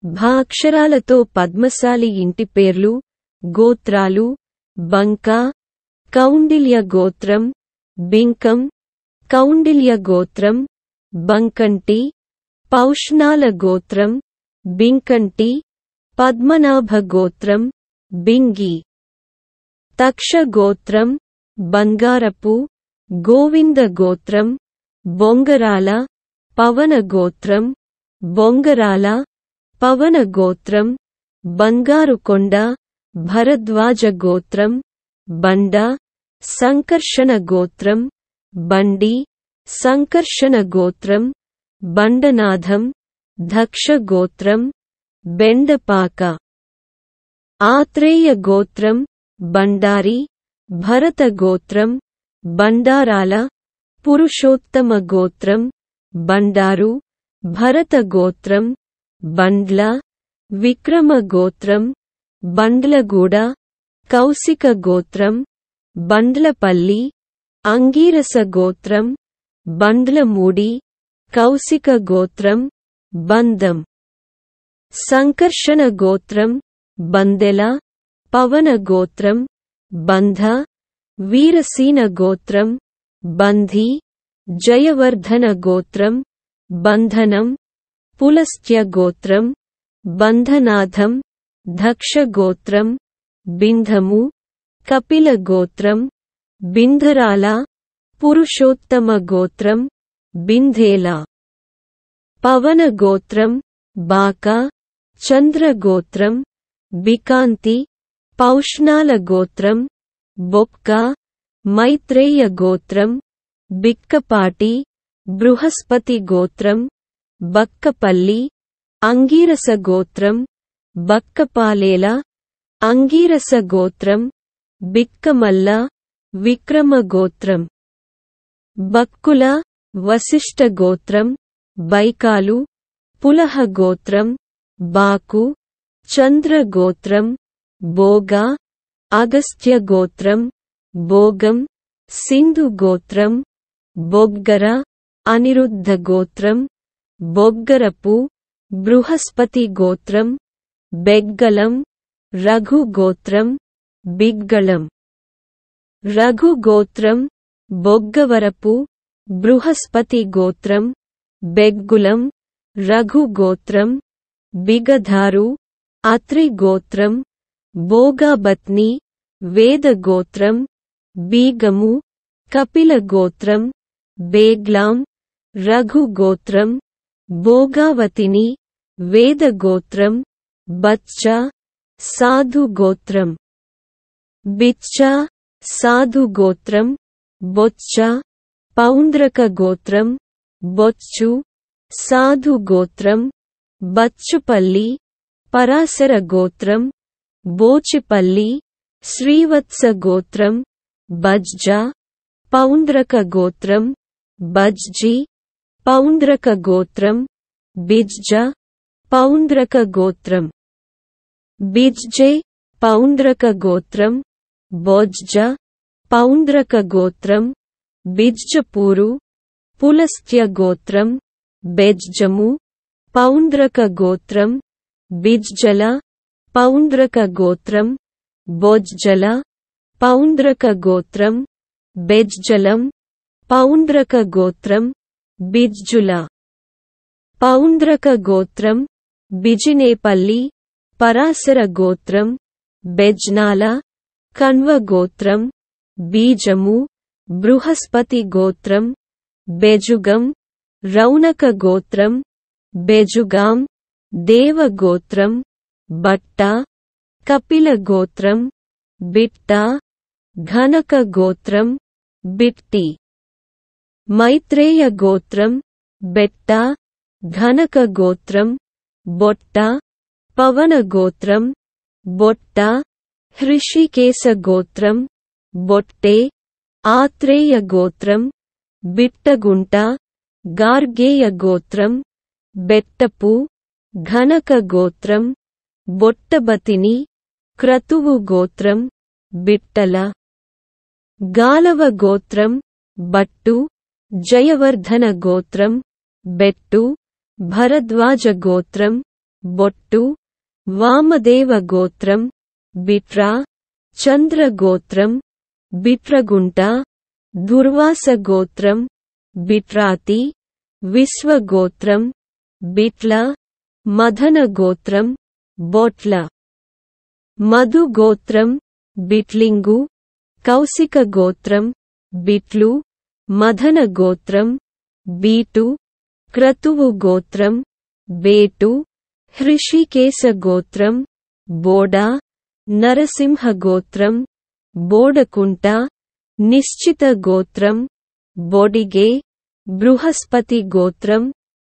భా అక్షరాలతో పద్మశాలి ఇంటి పేర్లు, గోత్రాలు: బంక, కౌండిల్య గోత్రం, బింకం, కౌండిల్య గోత్రం, బంకంటి, పౌష్ణాల గోత్రం, బింకంటి, పద్మనాభ గోత్రం, బింగి. తక్ష గోత్రం, బంగారపు, గోవింద గోత్రం, బొంగరాల, పవన గోత్రం, బొంగరాల, పవన గోత్రం, బంగారుకొండ, భరద్వాజ గోత్రం, బండ, సంకర్షణ గోత్రం, బండి, సంకర్షణ గోత్రం, బండనాథం, దక్ష గోత్రం, బెండపాక. ఆత్రేయ గోత్రం, బండారి, భరత గోత్రం, బండారాల, పురుషోత్తమ గోత్రం, బండారు, భరత గోత్రం, బండ్ల, విక్రమ గోత్రం, బండ్లగూడ, కౌశిక గోత్రం, బండ్లపల్లి, అంగీరస గోత్రం, బండ్లమూడి, కౌశిక గోత్రం, బంధం. సంకర్షణ గోత్రం, బందెల, పవన గోత్రం, బంధ, వీరసీన గోత్రం, బంధి, జయవర్ధన గోత్రం, బంధనం, పులస్త్య గోత్రం, బంధనాథం, దక్ష గోత్రం, బింధము, కపిల గోత్రం, బింధరాల, పురుషోత్తమ గోత్రం, బింధేల. పవన గోత్రం, బాక, చంద్ర గోత్రం, బికాంతి, పౌష్ణాల గోత్రం, బొక్క, మైత్రేయ గోత్రం, బిక్కపాటి, బృహస్పతి గోత్రం, బక్కపల్లి, అంగీరస గోత్రం, బక్కపాలేల, అంగీరస గోత్రం, బిక్కమల్ల, విక్రమ గోత్రం. బక్కుల, వశిష్ఠ గోత్రం, బైకాలు, పులహ గోత్రం, బాకు, చంద్ర గోత్రం, బోగ, అగస్త్య గోత్రం, భోగం, సింధు గోత్రం, బొగ్గర, అనిరుద్ధ గోత్రం, బొగ్గరపు, బృహస్పతి గోత్రం, బెగ్గలం, రఘు గోత్రం, బిగ్గళం. రఘు గోత్రం, బొగ్గవరపు, బృహస్పతి గోత్రం, బెగ్గులం, రఘు గోత్రం, బిగధారు, అత్రి గోత్రం, భోగాబత్ని, వేద గోత్రం, బీగము, కపిల గోత్రం, బేగ్లాం, రఘు గోత్రం, భోగావతిని, వేద గోత్రం, బచ్చ, సాధు గోత్రం. బిచ్చ, సాధు గోత్రం, బొచ్చ, పౌండ్రక గోత్రం, బొచ్చు, సాధు గోత్రం, బచ్చుపల్లి, పరాశర గోత్రం, బోచిపల్లి, శ్రీవత్స గోత్రం, బజ్జ, పౌండ్రక గోత్రం, బజ్జి, పౌండ్రక గోత్రం, బిజ్జ, పౌండ్రక గోత్రం. బిజ్జె, పౌండ్రక గోత్రం, బొజ్జ, పౌండ్రక గోత్రం, బిజ్జపూరు, పులస్త్య గోత్రం, బెజ్జము, పౌండ్రక గోత్రం, బిజ్జల, పౌండ్రక గోత్రం, బొజ్జల, పౌండ్రక గోత్రం, బెజ్జలం, పౌండ్రక గోత్రం, బిజ్జుల. పౌండ్రక గోత్రం, బిజినేపల్లి, పరాశర గోత్రం, బెజ్నాల, కణ్వ గోత్రం, బీజము, బృహస్పతి గోత్రం, బెజుగం, రౌనక గోత్రం, బెజుగాం, దేవ గోత్రం, బట్ట, కపిల గోత్రం, బిట్ట, ఘనక గోత్రం, బిట్టి. మైత్రేయ గోత్రం, బెట్ట, ఘనక గోత్రం, బొట్ట, పవన గోత్రం, బొట్ట, హృషికేశ గోత్రం, బొట్టే, ఆత్రేయ గోత్రం, బిట్టగుంట, గార్గేయ గోత్రం, బెట్టపు, ఘనక గోత్రం, బొట్టబతిని, క్రతువు గోత్రం, బిట్టల. గాలవ గోత్రం, బట్టు, జయవర్ధన గోత్రం, బెట్టు, భరద్వాజ గోత్రం, బొట్టు వామదేవ గోత్రం బిట్రా చంద్ర గోత్రం బిట్రగుంట దుర్వాస గోత్రం బిట్రాతి విశ్వ గోత్రం బిట్ల మదన గోత్రం బొట్ల మధు గోత్రం బిట్లింగు కౌశిక గోత్రం బిట్లు మదన గోత్రం బీటు క్రతువు గోత్రం బేటు హృషికేశ గోత్రం బోడా నరసింహ గోత్రం బోడకుంట నిశ్చిత గోత్రం బొడిగే బృహస్పతి గోత్రం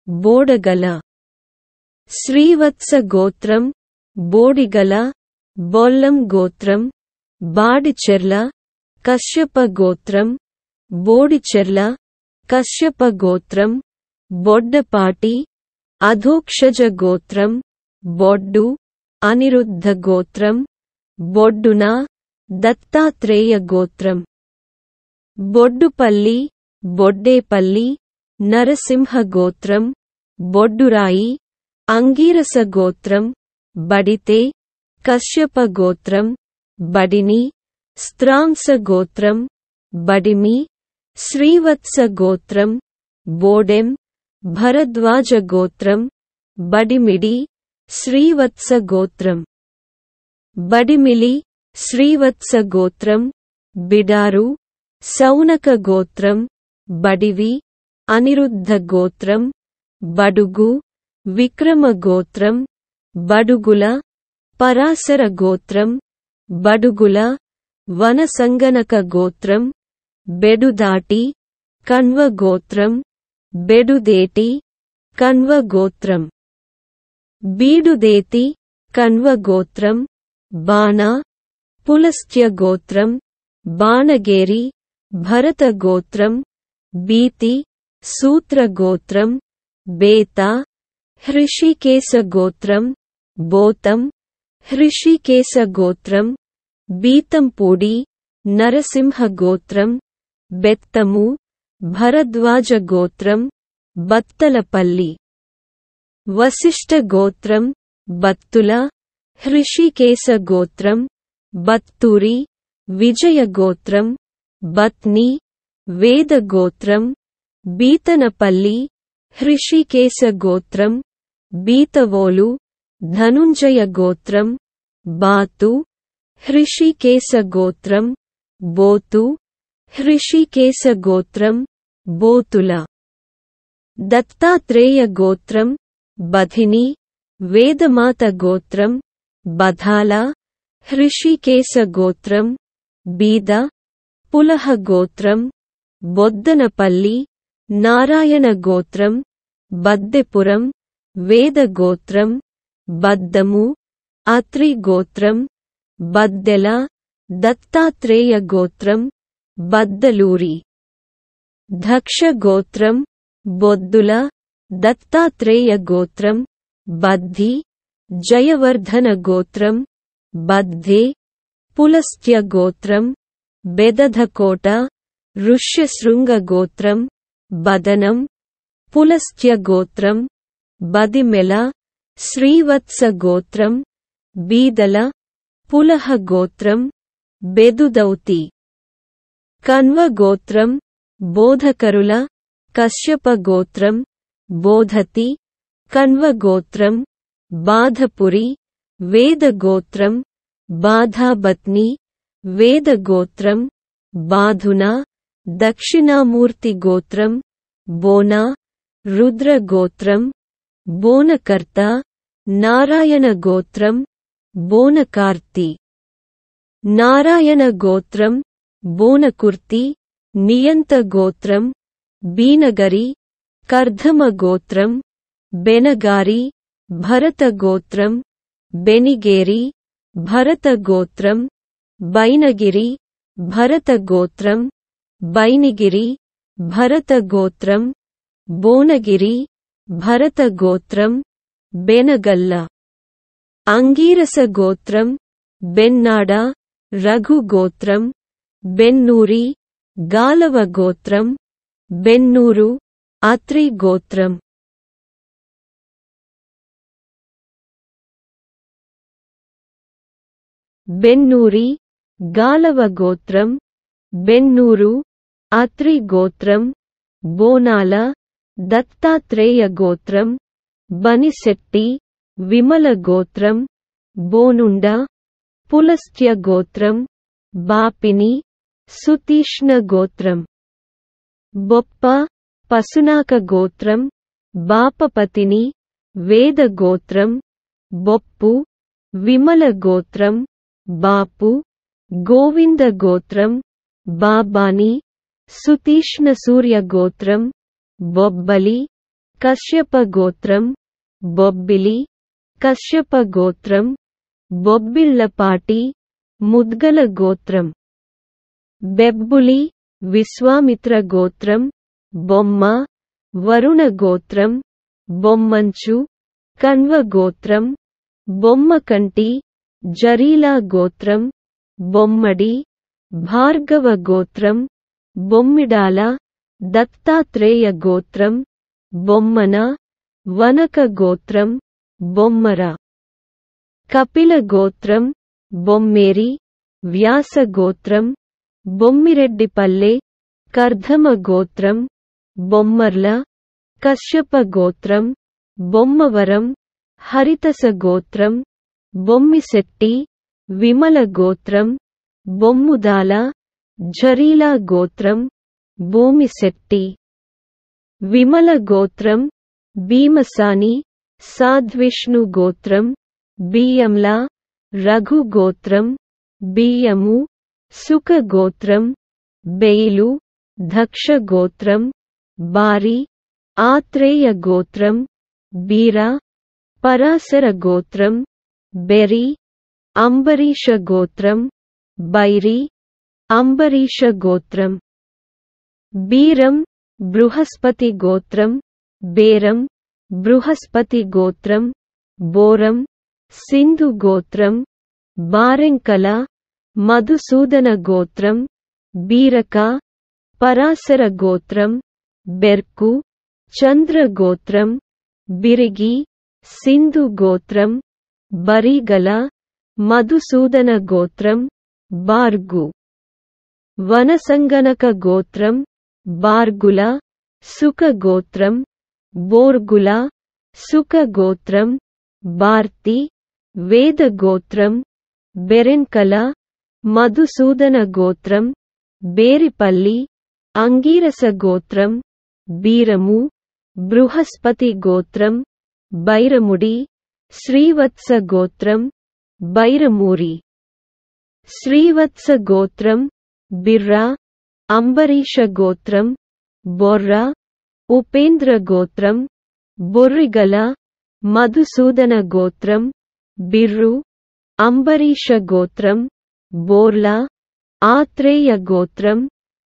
బోడగల శ్రీవత్స గోత్రం బోడిగల బొల్లం గోత్రం బాడిచెర్ల కశ్యప గోత్రం బోడిచెర్ల కశ్యప గోత్రం బొడ్డపాటి అధోక్షజ గోత్రం బొడ్డు అనిరుద్ధ గోత్రం బొడ్డున దత్తాత్రేయ గోత్రం బొడ్డుపల్లి బొడ్డేపల్లి నరసింహ గోత్రం బొడ్డురాయి అంగీరస గోత్రం బడితే కశ్యప గోత్రం బడిని స్త్రాంస గోత్రం బడిమి శ్రీవత్స గోత్రం బోడెం భరద్వాజ గోత్రం బడిమిడి శ్రీవత్స గోత్రం బడిమిలి శ్రీవత్స గోత్రం బిడారు సౌనక గోత్రం బడివి అనిరుద్ధ గోత్రం బడుగు విక్రమ గోత్రం బడుగుల పరాశర గోత్రం బడుగుల వనసంగనక గోత్రం బెడుదాటి కణ్వ గోత్రం బెడుదేటి కణ్వ గోత్రం బీడుదేతి కణ్వ గోత్రం బాణ పులస్త్య గోత్రం బాణగేరి భరత గోత్రం బీతి సూత్ర గోత్రం బేత హృషికేశ గోత్రం బోతం హృషికేశ గోత్రం బీతంపూడి నరసింహ గోత్రం బెత్తము భరద్వాజ గోత్రం బత్తలపల్లి వశిష్ఠ గోత్రం బత్తుల హృషికేశ గోత్రం బత్తూరి విజయ గోత్రం బత్ని వేద గోత్రం బీతనపల్లి హృషికేశ గోత్రం బీతవోలు ధనుంజయ గోత్రం బాతు హృషికేశ గోత్రం బోతు హృషికేశ గోత్రం బోతుల దత్తాత్రేయ గోత్రం బధిని వేదమాత గోత్రం బధాల హృషికేశ గోత్రం బీద పులహ గోత్రం బొద్దనపల్లి నారాయణ గోత్రం బద్దెపురం వేద గోత్రం బద్దము అత్రి గోత్రం బద్దెల దత్తాత్రేయ గోత్రం బద్దలూరి దక్ష గోత్రం బొద్దుల దత్తాత్రేయ గోత్రం బద్ధి జయవర్ధన గోత్రం బద్ధే పులస్త్య గోత్రం బెదధకోట ఋష్యశృంగ గోత్రం బదనం పులస్త్య గోత్రం బదిమెల శ్రీవత్స గోత్రం బీదల పులహ గోత్రం బెదుదౌతి కణ్వ గోత్రం బోధకరుల కశ్యప గోత్రం బోధతి కణ్వ గోత్రం బాధపురి వేద గోత్రం బాధాబత్ని వేద గోత్రం బాధున దక్షిణామూర్తి గోత్రం బోనా రుద్ర గోత్రం బోనకర్త నారాయణ గోత్రం బోనకార్తి నారాయణ గోత్రం బోనకుర్తి నియంత గోత్రం బీనగరి కర్ధమ గోత్రం బెనగారి భరత గోత్రం బెనిగేరి భరత గోత్రం బైనగిరి భరత గోత్రం బైనిగిరి భరత గోత్రం బోనగిరి భరత గోత్రం బెనగల్ల అంగీరస గోత్రం బెన్నాడ రఘు గోత్రం బెన్నూరి గాలవ గోత్రం బెన్నూరు అత్రి గోత్రం బెన్నూరి గాలవ గోత్రం బెన్నూరు అత్రి గోత్రం బోనాల దత్తాత్రేయ గోత్రం బనిశెట్టి విమల గోత్రం బోనుండ పులస్త్య గోత్రం బాపిని సుతీష్ణ గోత్రం బొప్ప పసునాక గోత్రం బాపపతిని వేద గోత్రం బొప్పు విమల గోత్రం బాపు గోవింద గోత్రం బాబాని సుతీష్ణ సూర్య గోత్రం బొబ్బలి కశ్యప గోత్రం బొబ్బిలి కశ్యప గోత్రం బొబ్బిళ్లపాటి ముద్గల గోత్రం బెబ్బులి విశ్వామిత్ర గోత్రం బొమ్మ వరుణ గోత్రం బొమ్మంచు కన్వ గోత్రం బొమ్మకంటి జరీలా గోత్రం బొమ్మడి భార్గవ గోత్రం బొమ్మిడాల దత్తాత్రేయ గోత్రం బొమ్మన వనక గోత్రం బొమ్మర కపిల గోత్రం బొమ్మేరి వ్యాస గోత్రం బొమ్మిరెడ్డిపల్లె కర్ధమ గోత్రం బొమ్మర్ల కశ్యప గోత్రం బొమ్మవరం హరితస గోత్రం బొమ్మిశెట్టి విమల గోత్రం బొమ్ముదాల జరీలా గోత్రం భూమిశెట్టి విమల గోత్రం భీమసాని సాధ్విష్ణు గోత్రం బియ్యంల రఘు గోత్రం బియ్యము సుఖ గోత్రం బెయిలు దక్ష గోత్రం బారి ఆత్రేయ గోత్రం బీర పరాశర గోత్రం బెరి అంబరీష గోత్రం బైరి అంబరీష గోత్రం బీరం బృహస్పతి గోత్రం బేరం బృహస్పతి గోత్రం బోరం సింధు గోత్రం బారెంకల మధుసూదన గోత్రం బీరక పరాశర గోత్రం బెర్కు చంద్ర గోత్రం బిరిగి సింధు గోత్రం బరీగల మధుసూదన గోత్రం బార్గు వనసంగనక గోత్రం బార్గుల సుఖ గోత్రం బోర్గుల సుఖ గోత్రం బార్తి వేద గోత్రం బెరెన్కల మధుసూదన గోత్రం బేరిపల్లి అంగీరస గోత్రం బీరము బృహస్పతి గోత్రం బైరముడి శ్రీవత్స గోత్రం బైరమూరి శ్రీవత్స గోత్రం బిర్రా అంబరీష గోత్రం బొర్ర ఉపేంద్ర గోత్రం బొర్రిగల మధుసూదన గోత్రం బిర్రు అంబరీష గోత్రం బోర్ల ఆత్రేయ గోత్రం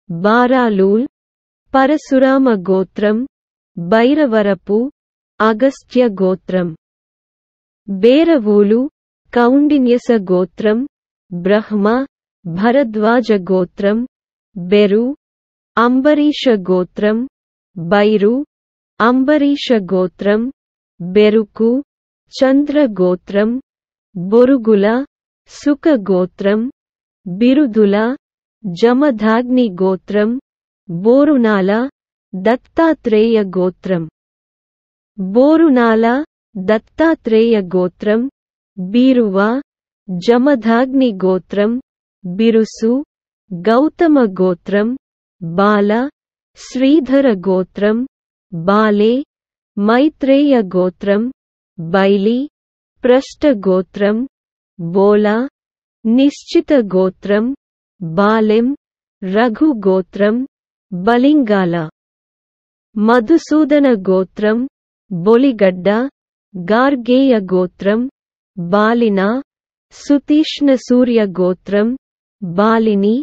బారాలూల్ పరశురామ గోత్రం బైరవరపు అగస్త్య గోత్రం బేరవూలు కౌండిన్యస గోత్రం బ్రహ్మ భరద్వాజ గోత్రం బెరు అంబరీష గోత్రం బైరు అంబరీష గోత్రం బెరుకు చంద్ర గోత్రం బొరుగుల సుఖ గోత్రం బిరుదుల జమధాగ్ని గోత్రం బోరునాల దత్తాత్రేయ గోత్రం బోరునాల దత్తాత్రేయ గోత్రం బీరువ జమధాగ్ని గోత్రం బిరుసు గౌతమ గోత్రం బాల శ్రీధర గోత్రం బాలే మైత్రేయ గోత్రం బైలి ప్రష్ట గోత్రం బోల నిశ్చిత గోత్రం బాలెం రఘు గోత్రం బలింగాల మధుసూదన గోత్రం బొలిగడ్డ గార్గేయ గోత్రం బాలిన సుతీష్ణ సూర్య గోత్రం బాలిని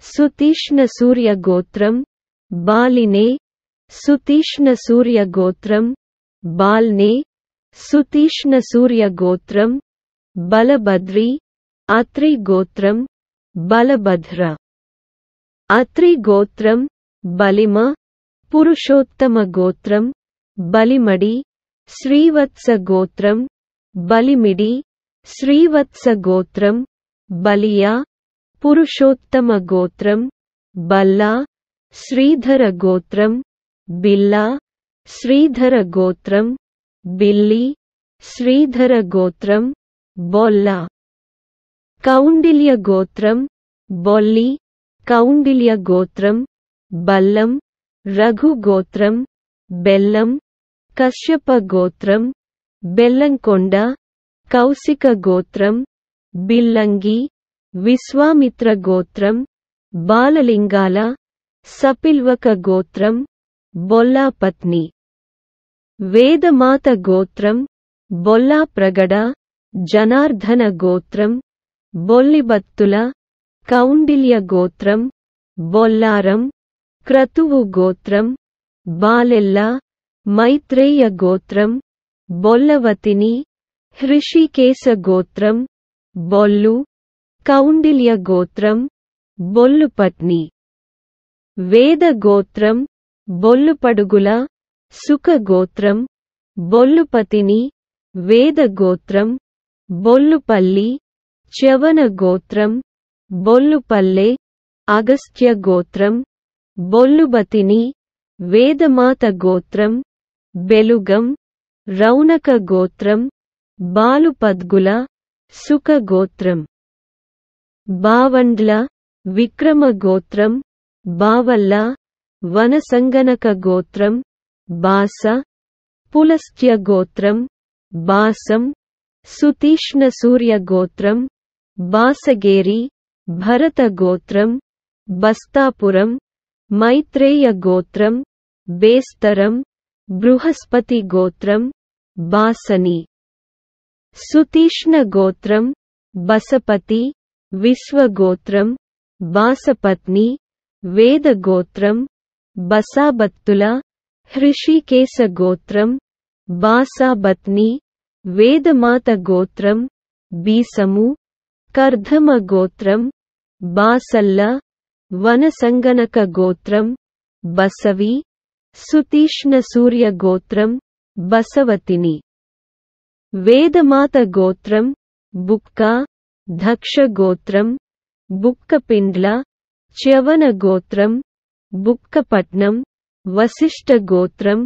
సుతీష్ణ సూర్య గోత్రం బాలినే సుతీష్ణ సూర్య గోత్రం బాల్నే సుతీష్ణ సూర్య గోత్రం బలభద్రి అత్రి గోత్రం బలభద్ర అత్రి గోత్రం బలిమ పురుషోత్తమ గోత్రం బలిమడి శ్రీవత్స గోత్రం బలిమిడి శ్రీవత్స గోత్రం బలియా పురుషోత్తమ గోత్రం, బల్లా శ్రీధర గోత్రం, బిల్లా శ్రీధర గోత్రం, బిల్లి శ్రీధర గోత్రం, బొల్లా కౌండిల్య గోత్రం, బొల్లి కౌండిల్య గోత్రం, బల్లం రఘు గోత్రం, బెల్లం కశ్యప గోత్రం, బెల్లంకొండ కౌశిక గోత్రం, బిల్లంగి విశ్వామిత్ర గోత్రం, బాలలింగాల సపిల్వక గోత్రం, బొల్లాపత్ని వేదమాత గోత్రం, బొల్లా ప్రగడ జనార్దన గోత్రం, బొల్లిబత్తుల కౌండిల్య గోత్రం, బొల్లారం క్రతువు గోత్రం, బాలెల్ల మైత్రేయ గోత్రం, బొల్లవతిని హృషికేశ గోత్రం, బొల్లు కౌండిల్య గోత్రం, బొల్లుపత్ని వేద గోత్రం, బొల్లుపడుగుల సుఖ గోత్రం, బొల్లుపతిని వేద గోత్రం, బొల్లుపల్లి చ్యవన గోత్రం, బొల్లుపల్లె అగస్త్య గోత్రం, బొల్లుబతిని వేదమాత గోత్రం, బెలుగం రౌనక గోత్రం, బాలుపద్గుల సుఖ గోత్రం, బావండ్ల విక్రమ గోత్రం, బావల్ల వనసంగనక గోత్రం, బాస పులస్త్య గోత్రం, బాసం సుతీష్ణ సూర్య గోత్రం, బాసగేరి భరత గోత్రం, బస్తాపురం మైత్రేయ గోత్రం, బేస్తరం బృహస్పతి గోత్రం, బాసని సుతీష్ణ గోత్రం, బసపతి విశ్వగోత్రం, బాసపత్ని వేద గోత్రం, బసాబత్తుల హృషికేశ గోత్రం, బాసాబత్ని వేదమాత గోత్రం, బీసము కర్ధమ గోత్రం, బాసల్ల వనసంగనక గోత్రం, బసవి సుతీష్ణ సూర్య గోత్రం, బసవతిని వేదమాత గోత్రం, బుక్క దక్ష గోత్రం, బుక్కపిండ్ల చ్యవన గోత్రం, బుక్కపట్నం వశిష్ఠ గోత్రం,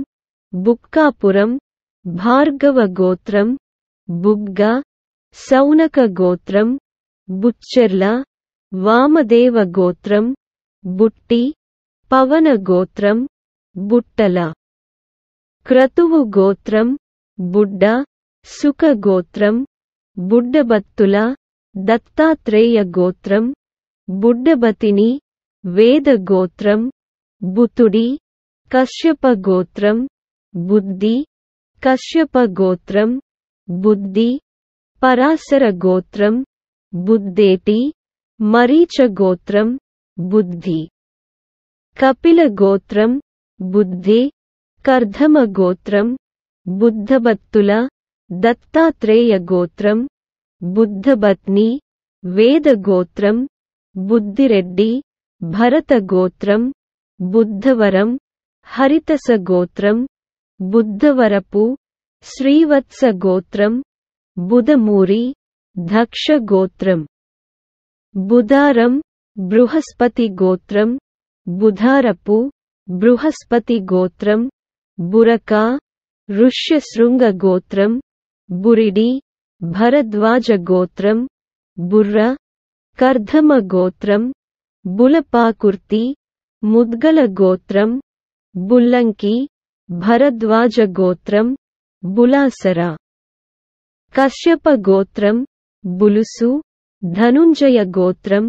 బుక్కాపురం భార్గవ గోత్రం, బుగ్గ సౌనక గోత్రం, బుచ్చెర్ల వామదేవ గోత్రం, బుట్టి పవన గోత్రం, బుట్టల క్రతువు గోత్రం, బుడ్డ సుఖ గోత్రం, బుడ్డబత్తుల దత్తాత్రేయ గోత్రం, బుడ్డబతిని వేద గోత్రం, బుతుడి కశ్యప గోత్రం, బుద్ధి కశ్యప గోత్రం, బుద్ధి పరాశర గోత్రం, బుద్ధేటి మరీచ గోత్రం, బుద్ధి కపిల గోత్రం, బుద్ధి కర్ధమ గోత్రం, బుద్ధబత్తుల దత్తాత్రేయ గోత్రం, బుద్ధబత్ని వేద గోత్రం, బుద్ధిరెడ్డి భరత గోత్రం, బుద్ధవరం హరితస గోత్రం, బుద్ధవరపు శ్రీవత్స గోత్రం, బుధమూరి దక్ష గోత్రం, బుధారం బృహస్పతి గోత్రం, బుధారపు బృహస్పతి గోత్రం, బురక ఋష్యశృంగ గోత్రం, బురిడి భరద్వాజ గోత్రం, బుర్ర కర్ధమ గోత్రం, బులపాకుర్తి ముద్గల గోత్రం, బుల్లంకి భరద్వాజ గోత్రం, బులాసర కశ్యప గోత్రం, బులుసు ధనుంజయ గోత్రం,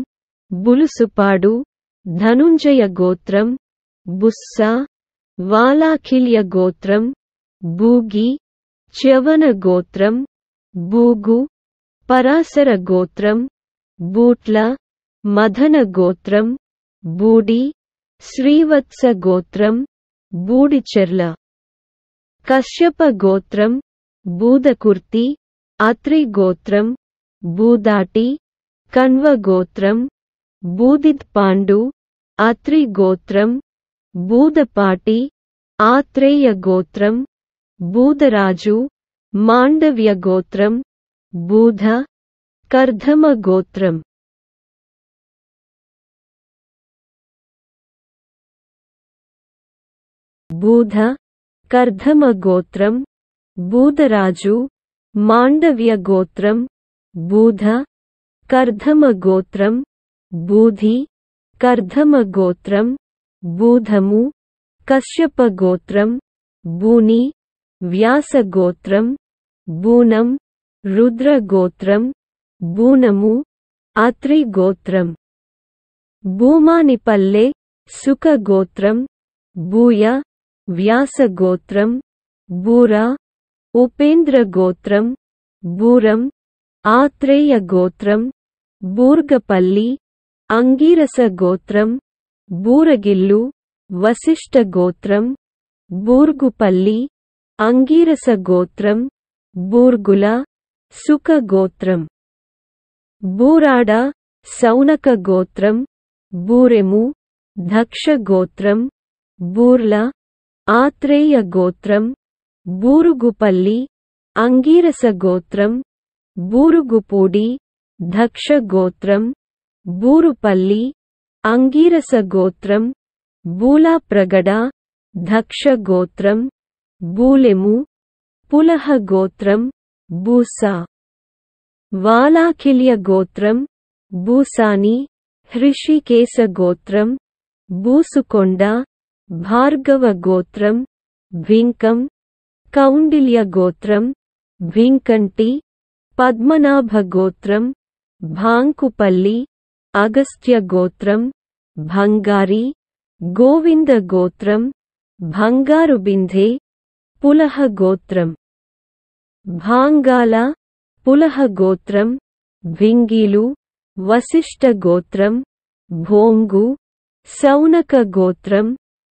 బులుసుపాడు ధనుంజయ గోత్రం, బుస్స వాలాఖిల్య గోత్రం, బూగి చ్యవన గోత్రం, బూగు పరాశర గోత్రం, బూట్ల మదన గోత్రం, బూడి శ్రీవత్స గోత్రం, బూడిచెర్ల కశ్యప గోత్రం, బూదకుర్తి అత్రి గోత్రం, బూదాటి కణ్వ గోత్రం, బూదిత్పాండు అత్రి గోత్రం, బూదపాటి ఆత్రేయ గోత్రం, బూదరాజు మాండవ్య గోత్రం, బూధ कर्धम गोत्रम बूध कर्धम गोत्रम बूदराजु मांडव्य गोत्रम बूध कर्धम गोत्रम बूधि कर्धम गोत्रम बूधमु कश्यप गोत्रम बूनि व्यास गोत्रम बूनम रुद्र गोत्रम बूनमु अत्रि गोत्रम भूमानिपल्ले सुख गोत्रम बूय व्यास गोत्रम बूरा उपेंद्र गोत्रम बूरम आत्रेय गोत्रम बूर्गपल्ली अंगीरस गोत्रम बूरगिल्लु वसिष्ठ गोत्रम बूर्गुपल्ली अंगीरस गोत्रम बूर्गुल सुख गोत्रम बूराड सौनक गोत्रम बूरेमु दक्ष गोत्रम बूर्ल आत्रेय गोत्रम बूरुगुपल्ली अंगीरस गोत्रम बूरुगुपूडी दक्ष गोत्रम बूरुपल्ली अंगीरस गोत्रम बूला प्रगड दक्ष गोत्रम बूलेमु पुलह गोत्रम बूसा वालाखिल्य गोत्रम बूसानी हृषिकेश गोत्रम बूसुकोंड भार्गव गोत्रम भिंकम कौंडिल्य गोत्रम भिंकंटी पद्मनाभ गोत्रम भांकुपल्ली अगस्त्य गोत्रम भंगारी गोविंद गोत्रम भंगारुबिंधे पुलह गोत्रम भांगाला पुलह गोत्रम भिंगीलु वसिष्ठ गोत्रम भोंगु सौनक गोत्रम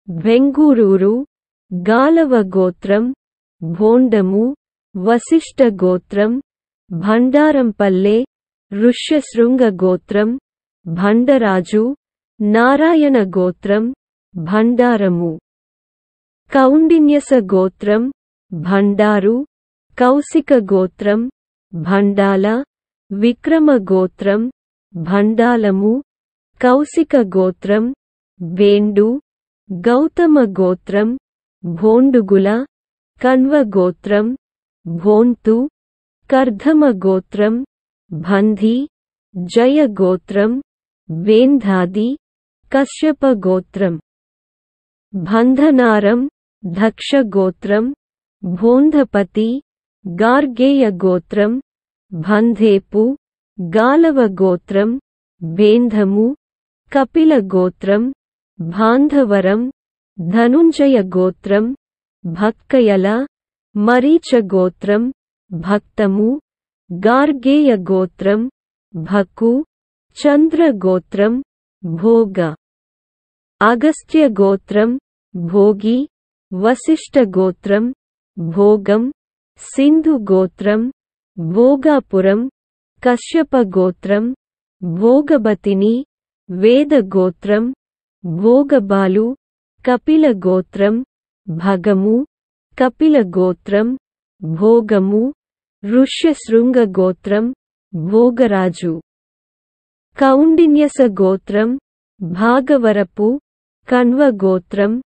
भेंगूरूरु गालव गोत्रम भोंडमु वसिष्ठ गोत्रम भंडारंपल्ले ऋष्यशृंग गोत्रम भंडराजु नारायण गोत्रम भंडारमु कौंडिन्यस गोत्रम भंडारु कौशिक गोत्रम भंडाल विक्रम गोत्रम भंडालमु कौशिक गोत्रम वेंडु गौतम गोत्रम भोंडुगुल कण्व गोत्रम भोंतु कर्धम गोत्रम भंधी जय गोत्रम वेंधादि कश्यप गोत्रम बंधनारम दक्ष गोत्रम भोंधपति गार्गेय गोत्रम बंधेपु गालव गोत्रम बेंधमु कपिल गोत्रम बांधवरम धनुंजय गोत्रम भक्कयल मरीच गोत्रम भक्तमु गार्गेय गोत्रम भक्कु चंद्र गोत्रम भोग अगस्त्य गोत्रम भोगी वसिष्ठ गोत्रम भोगम सिंधु गोत्रम भोगापुरम कश्यप गोत्रम भोगबतिनी वेद गोत्रम भोगबालु कपिल गोत्रम भगमु कपिल गोत्रम भोगमु ऋष्यशृंग गोत्रम भोगराजु कौंडिन्यस गोत्रम भागवरपु कण्व गोत्रम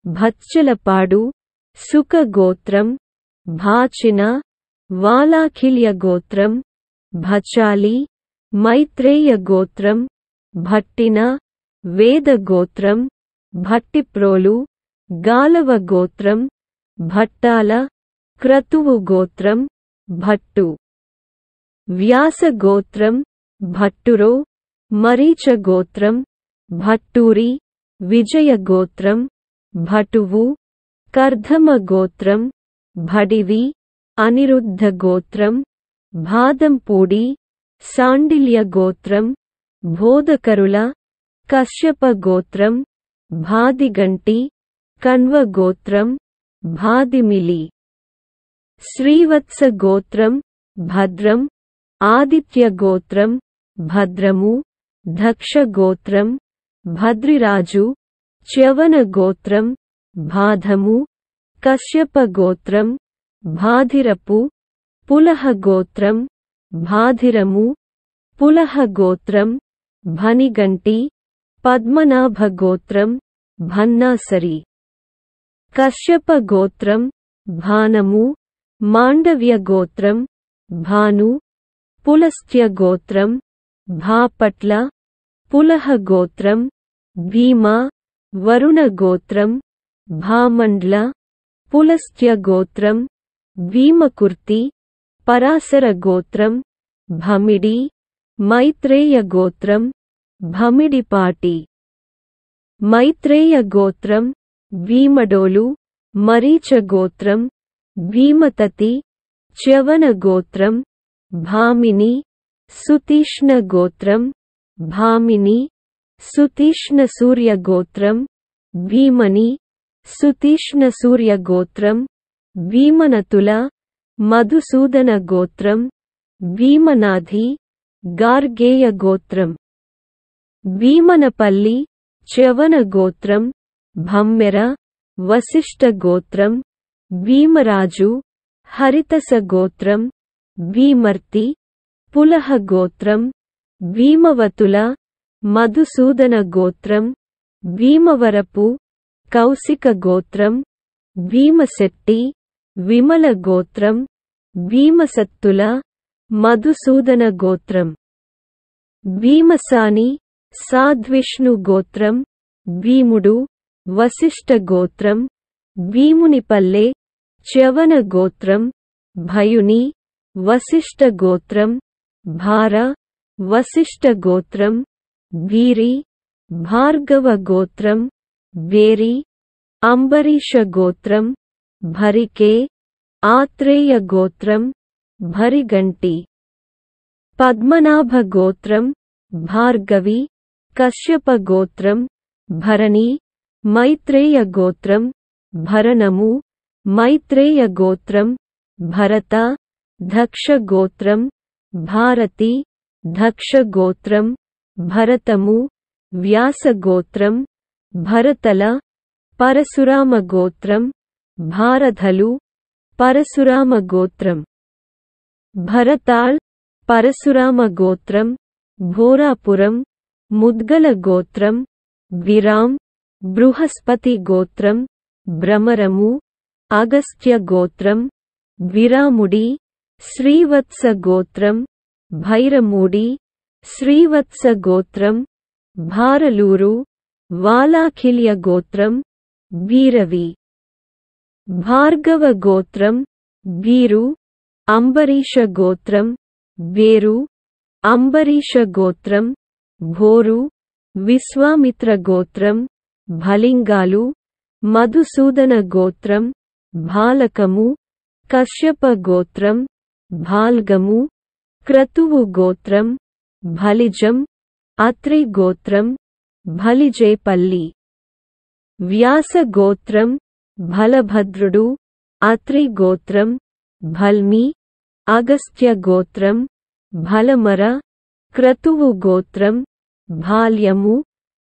भच्चलपाडु सुख गोत्रम भाचिन वालाखिल्य गोत्रम भचाली मैत्रेय गोत्रम भट्टिन वेद गोत्रम भट्टिप्रोलु गालव गोत्रम भट्टाल क्रतुवु गोत्रम भट्टु व्यास गोत्रम भट्टुरो मरीच गोत्रम भट्टूरी विजय गोत्रम भटुवु कर्धम गोत्रम भडिवी अनिरुद्ध गोत्रम भादंपूडी सांडिल्य गोत्रम बोधकरुला कश्यप गोत्रम भादिगंटी कण्व गोत्रम भादिमिली श्रीवत्स गोत्रम भद्रम आदित्य गोत्रम भद्रमु दक्ष गोत्रम भद्रिराजु च्यवन गोत्रम भाधमु कश्यप गोत्रम भाधिरपु पुलह गोत्रम भाधिरमु పులహ గోత్రం భనిగంటి పద్మనాభ గోత్రం భన్నాసరి కశ్యప గోత్రం భానము మాండవ్య గోత్రం భాను పులస్త్య గోత్రం భాపట్ల పులహ గోత్రం భీమ వరుణ గోత్రం భామండ్ల పులస్త్య గోత్రం భీమకుర్తి పరాశర గోత్రం భమిడి మైత్రేయ గోత్రం భమిడిపాటి మైత్రేయ గోత్రం భీమడోలు మరీచ గోత్రం భీమతతి చ్యవన గోత్రం భామిని సుతీష్ణ గోత్రం భామిని సుతీష్ణ సూర్య గోత్రం భీమని సుతీష్ణ సూర్య గోత్రం భీమనతుల మధుసూదన గోత్రం భీమనాథి గార్గేయ గోత్రం భీమనపల్లి చ్యవన గోత్రం భమ్మెర వశిష్ఠ గోత్రం భీమరాజు హరితస గోత్రం భీమర్తి పులహ గోత్రం భీమవతుల మధుసూదన గోత్రం భీమవరపు కౌశిక గోత్రం భీమశెట్టి విమల గోత్రం భీమసత్తుల మధుసూదన గోత్రం భీమసాని సాధ్విష్ణు గోత్రం భీముడు వశిష్ఠ గోత్రం భీమునిపల్లె చ్యవన గోత్రం భయుని వశిష్ఠ గోత్రం భార వశిష్ఠ గోత్రం భీరి భార్గవ గోత్రం వేరి అంబరీష గోత్రం భరికే ఆత్రేయ గోత్రం భరిగంటి పద్మనాభ గోత్రం భార్గవి కశ్యప గోత్రం భరణి మైత్రేయ గోత్రం భరణము మైత్రేయ గోత్రం భరత దక్ష గోత్రం భారతి దక్ష గోత్రం భరతము వ్యాస గోత్రం భరతల పరశురామ గోత్రం భారధలు పరశురామ గోత్రం భరతాళ్ పరశురామ గోత్రం భోరాపురం ముద్గల గోత్రం విరామ్ బృహస్పతి గోత్రం భ్రమరము అగస్త్య గోత్రం విరాముడి శ్రీవత్స గోత్రం భైరమూడి శ్రీవత్స గోత్రం భారలూరు వాలాఖిల్య గోత్రం భీరవి భార్గవ గోత్రం భీరు అంబరీష గోత్రం వేరు అంబరీష గోత్రం భోరు విశ్వామిత్ర గోత్రం భలింగాలు మధుసూదన గోత్రం భాలకము కశ్యప గోత్రం భాల్గము క్రతువు గోత్రం భలిజం అత్రి గోత్రం భలిజేపల్లి వ్యాస గోత్రం భలభద్రుడు అత్రి గోత్రం భల్మి అగస్త్య గోత్రం భలమర క్రతువు గోత్రం భాల్యము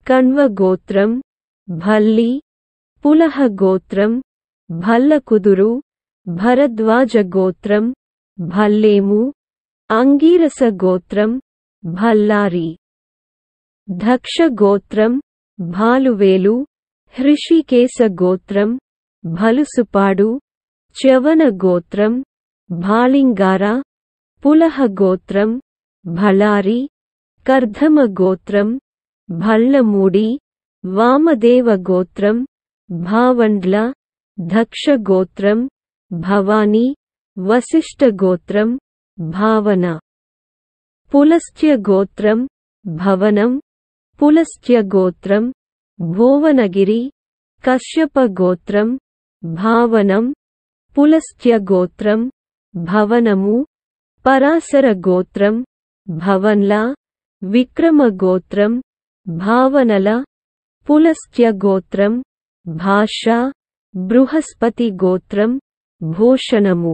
కణ్వ గోత్రం భల్లి పులహ గోత్రం భల్లకుదురు భరద్వాజ గోత్రం భల్లేము అంగీరస గోత్రం భల్లారి దక్ష గోత్రం భాలువేలు హృషికేశ గోత్రం భలుసుపాడు చ్యవన గోత్రం భాళింగార పులహ గోత్రం భళారి కర్ధమ గోత్రం భళ్ళమూడి వామదేవ గోత్రం భావండ్ల దక్ష గోత్రం భవాని వశిష్ఠ గోత్రం భావన పులస్త్య గోత్రం భవనం పులస్త్య గోత్రం భోవనగిరి కశ్యప గోత్రం భావనం పులస్త్య గోత్రం భవనము పరాశర గోత్రం భవన్ల విక్రమ గోత్రం భావనల పులస్త్య గోత్రం భాష బృహస్పతి గోత్రం భూషణము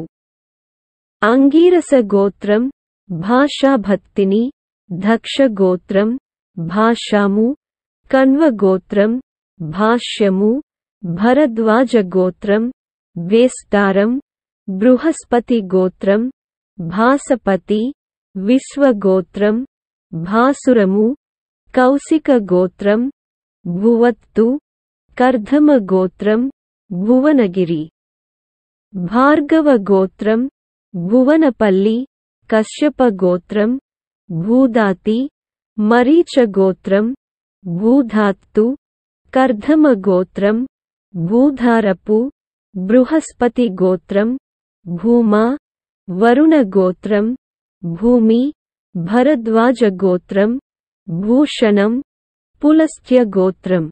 అంగీరస గోత్రం భాషాభత్తిని దక్ష గోత్రం భాషాము కణ్వ గోత్రం భాష్యము భరద్వాజ గోత్రం వేస్తారం బృహస్పతి గోత్రం భాసపతి విశ్వగోత్రం భాసురము కౌశిక గోత్రం భువత్తు కర్ధమ గోత్రం భువనగిరి భార్గవ గోత్రం భువనపల్లి కశ్యప గోత్రం భూదాతి మరీచ గోత్రం భూధాత్తు కర్ధమ గోత్రం భూధారపు బృహస్పతి గోత్రం భూమా వరుణ గోత్రం భూమి భరద్వాజ గోత్రం భూషణం పులస్త్య గోత్రం